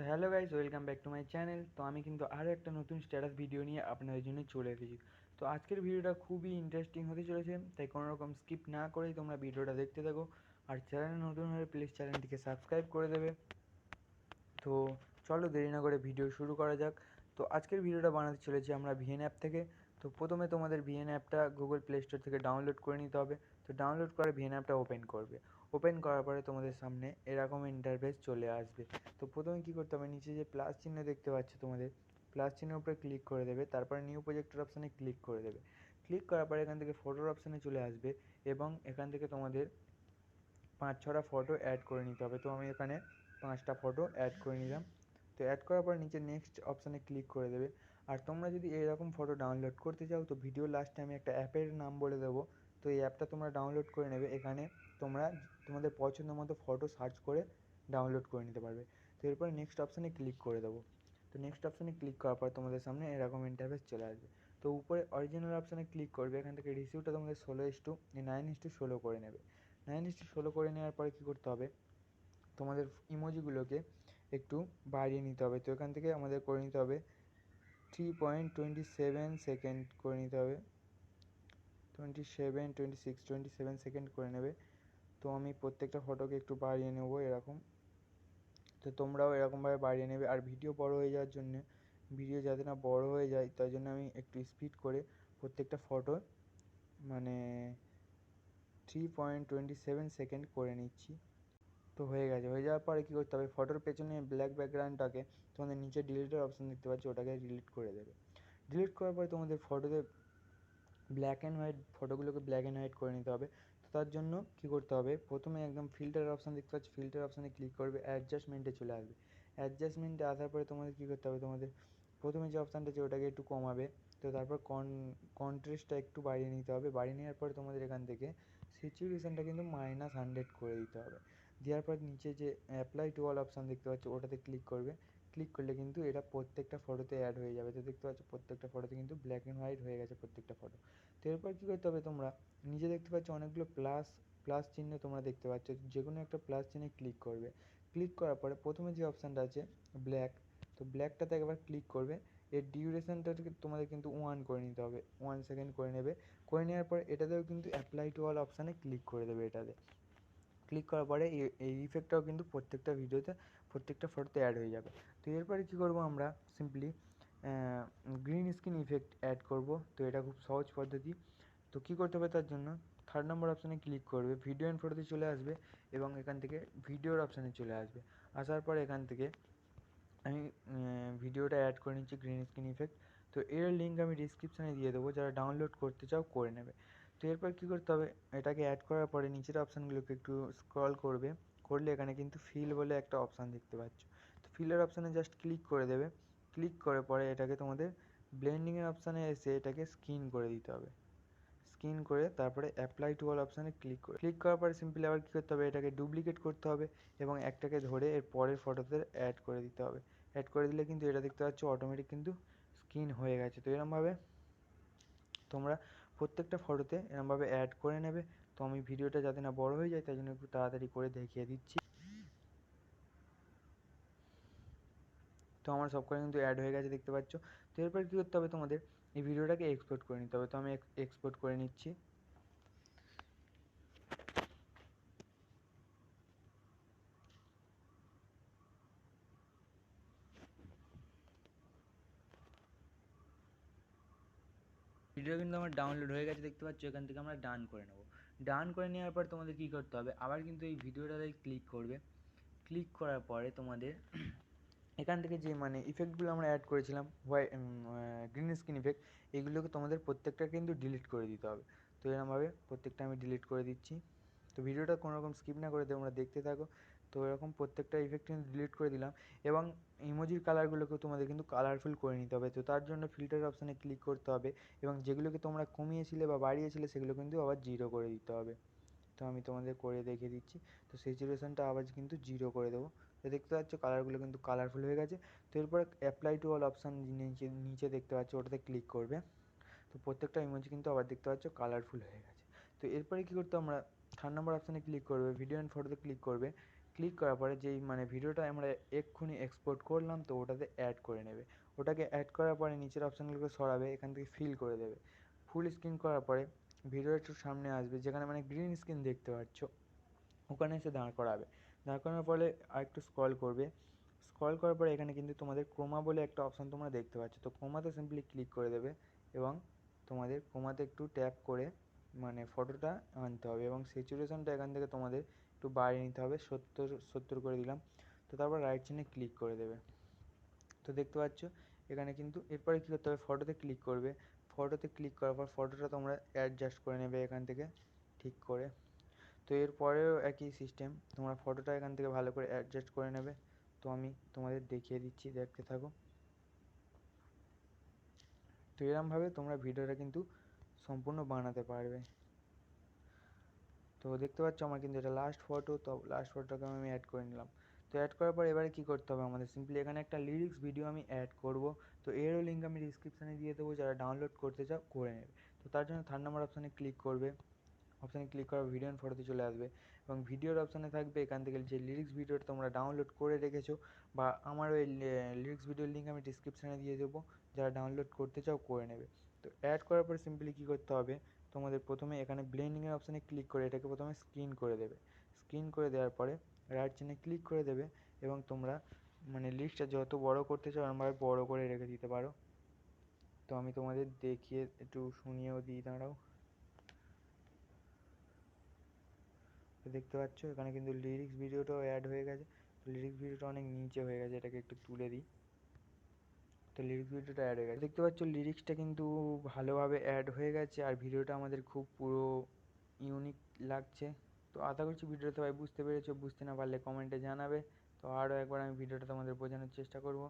Hello guys, welcome back to my channel. তো আমি কিন্তু আরও একটা নতুন স্ট্যাটাস ভিডিও নিয়ে আপনাদের জন্য চলে এসেছি। তো আজকের ভিডিওটা খুবই ইন্টারেস্টিং হতে চলেছে, তাই কোনো রকম স্কিপ না করেই তোমরা ভিডিওটা দেখতে থাকো। আর চ্যানেল নতুন হলে প্লিজ চ্যানেলটিকে সাবস্ক্রাইব করে দেবে। তো চলো দেরি না করে ভিডিও শুরু করা যাক। তো আজকের ভিডিওটা বানাতে চলেছি আমরা ভিএন অ্যাপ থেকে। তো প্রথমে তোমাদের ভিএন অ্যাপটা গুগল প্লে স্টোর থেকে ডাউনলোড করে নিতে হবে। তো ডাউনলোড করে ভিএন অ্যাপটা ওপেন করবে। ওপেন করার পরে তোমাদের সামনে এরকম ইন্টারফেস চলে আসবে। তো প্রথমে কী করতে হবে, নিচে যে প্লাস চিহ্ন দেখতে পাচ্ছ তোমাদের, প্লাস চিহ্নের উপরে ক্লিক করে দেবে। তারপরে নিউ প্রজেক্টর অপশানে ক্লিক করে দেবে। ক্লিক করার পরে এখান থেকে ফটোর অপশানে চলে আসবে এবং এখান থেকে তোমাদের 5-6টা ফটো অ্যাড করে নিতে হবে। তো আমি এখানে 5টা ফটো অ্যাড করে নিলাম। তো অ্যাড করার পর নিচে নেক্সট অপশানে ক্লিক করে দেবে। আর তোমরা যদি এরকম ফটো ডাউনলোড করতে চাও তো ভিডিও লাস্টে আমি একটা অ্যাপের নাম বলে দেবো। তো এই অ্যাপটা তোমরা ডাউনলোড করে নেবে। এখানে তোমরা তোমাদের পছন্দ মতো ফটো সার্চ করে ডাউনলোড করে নিতে পারবে। তো এরপরে নেক্সট অপশানে ক্লিক করে দেবো। তো নেক্সট অপশানে ক্লিক করার পর তোমাদের সামনে এরকম ইন্টারফেস চলে আসবে। তো উপরে অরিজিনাল অপশানে ক্লিক করবে। এখান থেকে রেশিওটা তোমাদের 9:16 করে নেবে। 9:16 করে নেওয়ার পরে কী করতে হবে, তোমাদের ইমোজিগুলোকে একটু বাড়িয়ে নিতে হবে। তো এখান থেকে আমাদের করে নিতে হবে 3.27 সেকেন্ড করে নিতে হবে। 27, 26, 27 সেকেন্ড করে নেবে। তো আমি প্রত্যেকটা ফটোকে একটু বাড়িয়ে নেব এরকম। তো তোমরাও এরকমভাবে বাড়িয়ে নেবে। আর ভিডিও বড় হয়ে যাওয়ার জন্যে, ভিডিও যাতে না বড় হয়ে যায় তাই জন্য আমি একটু স্পিড করে প্রত্যেকটা ফটো মানে 3.27 সেকেন্ড করে নিচ্ছি। তো হয়ে গেছে। হয়ে যাওয়ার পরে কী করতে হবে, ফটোর পেছনে ব্ল্যাক ব্যাকগ্রাউন্ডটাকে তোমাদের নিচে ডিলিটের অপশান দেখতে পাচ্ছ, ওটাকে ডিলিট করে দেবে। ডিলিট করার পরে তোমাদের ফটোতে ব্ল্যাক অ্যান্ড হোয়াইট, ফটোগুলোকে ব্ল্যাক অ্যান্ড হোয়াইট করে নিতে হবে। তো তার জন্য কী করতে হবে, প্রথমে একদম ফিল্টার অপশান দেখতে পাচ্ছ, ফিল্টার অপশানে ক্লিক করবে, অ্যাডজাস্টমেন্টে চলে আসবে। অ্যাডজাস্টমেন্টে আসার পরে তোমাদের কী করতে হবে, তোমাদের প্রথমে যে অপশানটা আছে ওটাকে একটু কমাবে। তো তারপর কন্ট্রাস্টটা একটু বাড়িয়ে নিতে হবে। বাড়িয়ে নেওয়ার পরে তোমাদের এখান থেকে স্যাচুরেশনটা কিন্তু -100 করে দিতে হবে। দেওয়ার পর নিচে যে অ্যাপ্লাই টু অল অপশান দেখতে পাচ্ছ ওটাতে ক্লিক করবে। ক্লিক করলে কিন্তু এটা প্রত্যেকটা ফটোতে অ্যাড হয়ে যাবে। তো দেখতে পাচ্ছ প্রত্যেকটা ফটোতে কিন্তু ব্ল্যাক অ্যান্ড হোয়াইট হয়ে গেছে প্রত্যেকটা ফটো। তো এরপর কী করতে হবে, তোমরা নিচে দেখতে পাচ্ছ অনেকগুলো প্লাস প্লাস চিহ্ন তোমরা দেখতে পাচ্ছ, যে কোনো একটা প্লাস চিহ্নে ক্লিক করবে। ক্লিক করার পরে প্রথমে যে অপশানটা আছে ব্ল্যাক, তো ব্ল্যাকটাতে একবার ক্লিক করবে। এর ডিউরেশনটা তোমাদের কিন্তু 1 করে নিতে হবে, 1 সেকেন্ড করে নেবে। করে নেওয়ার পর এটাতেও কিন্তু অ্যাপ্লাই টু অল অপশানে ক্লিক করে দেবে। এটাতে ক্লিক করার পরে এই ইফেক্টটাও কিন্তু প্রত্যেকটা ভিডিওতে, প্রত্যেকটা ফটোতে অ্যাড হয়ে যাবে। তো এরপরে কী করবো, আমরা simply green screen effect add করব। তো এটা খুব সহজ পদ্ধতি। তো কী করতে হবে, তার জন্য 3rd নম্বর অপশানে ক্লিক করবে, ভিডিও অ্যান্ড ফটোতে চলে আসবে এবং এখান থেকে ভিডিওর অপশানে চলে আসবে। আসার পর এখান থেকে আমি ভিডিওটা অ্যাড করে নিচ্ছি, গ্রিন স্ক্রিন ইফেক্ট। তো এর লিঙ্ক আমি ডিসক্রিপশানে দিয়ে দেবো, যারা ডাউনলোড করতে চাও করে নেবে। তো এরপর কী করতে হবে, এটাকে অ্যাড করার পরে নিচের অপশানগুলোকে একটু স্ক্রল করবে। করলে এখানে কিন্তু ফিল বলে একটা অপশান দেখতে পাচ্ছ। তো ফিলের অপশানে জাস্ট ক্লিক করে দেবে। ক্লিক করে পরে এটাকে তোমাদের ব্লেন্ডিংয়ের অপশানে এসে এটাকে স্কিন করে দিতে হবে। স্কিন করে তারপরে অ্যাপ্লাই টু অল অপশানে ক্লিক করার পরে সিম্পলি আবার কী করতে হবে, এটাকে ডুপ্লিকেট করতে হবে এবং একটাকে ধরে এর পরের ফটোতে অ্যাড করে দিতে হবে। অ্যাড করে দিলে কিন্তু এটা দেখতে পাচ্ছ অটোমেটিক কিন্তু স্কিন হয়ে গেছে। তো এরমভাবে তোমরা প্রত্যেকটা ফটোতে এরমভাবে অ্যাড করে নেবে। তো আমি ভিডিওটা যাতে না বড় হয়ে যায় তাই জন্য একটু তাড়াতাড়ি করে দেখিয়ে দিচ্ছি। তো আমার সবকটা কিন্তু অ্যাড হয়ে গেছে দেখতে পাচ্ছ। তো এরপর কী করতে হবে, তোমাদের এই ভিডিওটাকে এক্সপোর্ট করে নিতে হবে। তো আমি এক্সপোর্ট করে নিচ্ছি। ভিডিও কিন্তু আমার ডাউনলোড হয়ে গেছে দেখতে পাচ্ছ। এখান থেকে আমরা ডান করে নেব। ডান করে নেওয়ার পর তোমাদের কী করতে হবে, আবার কিন্তু এই ভিডিওটাতে ক্লিক করবে। ক্লিক করার পরে তোমাদের এখান থেকে যে ইফেক্টগুলো আমরা অ্যাড করেছিলাম, গ্রিন স্ক্রিন ইফেক্ট, এগুলোকে তোমাদের প্রত্যেকটা কিন্তু ডিলিট করে দিতে হবে। তো এরকমভাবে প্রত্যেকটা আমি ডিলিট করে দিচ্ছি। তো ভিডিওটা কোনো রকম স্কিপ না করে তোমরা দেখতে থাকো। তো এরকম প্রত্যেকটা ইফেক্ট কিন্তু ডিলিট করে দিলাম এবং ইমোজির কালারগুলোকেও তোমাদের কিন্তু কালারফুল করে নিতে হবে। তো তার জন্য ফিল্টার অপশানে ক্লিক করতে হবে এবং যেগুলোকে তোমরা কমিয়েছিলে বা বাড়িয়েছিলে সেগুলো কিন্তু আবার 0 করে দিতে হবে। তো আমি তোমাদের করে দেখিয়ে দিচ্ছি। তো স্যাচুরেশনটা আবার কিন্তু 0 করে দেবো। তো দেখতে পাচ্ছ কালারগুলো কিন্তু কালারফুল হয়ে গেছে। তো এরপর অ্যাপ্লাই টু অল অপশান নিচে দেখতে পাচ্ছ, ওটাতে ক্লিক করবে। তো প্রত্যেকটা ইমোজি কিন্তু আবার দেখতে পাচ্ছ কালারফুল হয়ে গেছে। তো এরপরে কী করতে, আমরা 3rd নম্বর অপশানে ক্লিক করবে, ভিডিও অ্যান্ড ফটোতে ক্লিক করবে। ক্লিক করার পরে যেই মানে ভিডিওটা আমরা এক্ষুনি এক্সপোর্ট করলাম তো ওটাতে অ্যাড করে নেবে। ওটাকে অ্যাড করার পরে নিচের অপশানগুলোকে সরাবে, এখান থেকে ফিল করে দেবে। ফুল স্ক্রিন করার পরে ভিডিও একটু সামনে আসবে, যেখানে মানে গ্রিন স্ক্রিন দেখতে পাচ্ছ, ওখানে এসে দাঁড় করাবে। দাঁড় করানোর ফলে আরেকটু স্ক্রল করবে। স্ক্রল করার পরে এখানে কিন্তু তোমাদের ক্রোমা বলে একটা অপশান তোমরা দেখতে পাচ্ছ, তো ক্রোমাতে সিম্পলি ক্লিক করে দেবে এবং তোমাদের ক্রোমাতে একটু ট্যাপ করে মানে ফটোটা আনতে হবে এবং স্যাচুরেশনটা এখান থেকে তোমাদের একটু বাড়িয়ে নিতে হবে, 70 করে দিলাম। তো তারপর রাইট চিহ্নে ক্লিক করে দেবে। তো দেখতে পাচ্ছ এখানে কিন্তু এরপরে কী করতে হবে, ফটোতে ক্লিক করবে। ফটোতে ক্লিক করার পর ফটোটা তোমরা অ্যাডজাস্ট করে নেবে এখান থেকে ঠিক করে। তো এরপরেও একই সিস্টেম, তোমরা ফটোটা এখান থেকে ভালো করে অ্যাডজাস্ট করে নেবে। তো আমি তোমাদের দেখিয়ে দিচ্ছি, দেখতে থাকো। তো এরমভাবে তোমরা ভিডিওটা কিন্তু সম্পূর্ণ বানাতে পারবে। তো দেখতে পাচ্ছ আমার কিন্তু এটা লাস্ট ফটো, তো লাস্ট ফটোটাকে আমি অ্যাড করে নিলাম। তো অ্যাড করার পর এবারে কী করতে হবে আমাদের, সিম্পলি এখানে একটা লিরিক্স ভিডিও আমি অ্যাড করব। তো এরও লিঙ্ক আমি ডিসক্রিপশানে দিয়ে দেবো, যারা ডাউনলোড করতে চাও করে নেবে। তো তার জন্য 3 নম্বর অপশানে ক্লিক করবে। অপশানে ক্লিক করার ভিডিও অ্যান্ড ফটোতে চলে আসবে এবং ভিডিওর অপশানে থাকবে এখান থেকে যে লিরিক্স ভিডিওটা তোমরা ডাউনলোড করে রেখেছো, বা আমার ওই লিরিক্স ভিডিওর লিঙ্ক আমি ডিসক্রিপশানে দিয়ে দেবো, যারা ডাউনলোড করতে চাও করে নেবে। তো অ্যাড করার পরে সিম্পলি কী করতে হবে, তোমাদের প্রথমে এখানে ব্লেন্ডিংয়ের অপশানে ক্লিক করে এটাকে প্রথমে স্ক্রিন করে দেবে। স্ক্রিন করে দেওয়ার পরে রাইট চিহ্নে ক্লিক করে দেবে এবং তোমরা মানে লিস্টটা যত বড় করতে চাও এরমভাবে বড় করে রেখে দিতে পারো। তো আমি তোমাদের দেখিয়ে একটু শুনিয়েও দিই, দাঁড়াও। তো দেখতে পাচ্ছ এখানে কিন্তু লিরিক্স ভিডিওটাও অ্যাড হয়ে গেছে। তো লিরিক্স ভিডিওটা অনেক নিচে হয়ে গেছে, এটাকে একটু তুলে দিই। তো লিরিক্স ভিডিওটা অ্যাড হয়ে গেছে, দেখতে পাচ্ছ লিরিক্সটা কিন্তু ভালোভাবে অ্যাড হয়ে গেছে আর ভিডিওটা আমাদের খুব পুরো ইউনিক লাগছে। তো আশা করছি ভিডিওটা সবাই বুঝতে পেরেছো, বুঝতে না পারলে কমেন্টে জানাবে। তো আরও একবার আমি ভিডিওটা তোমাদের বোঝানোর চেষ্টা করব।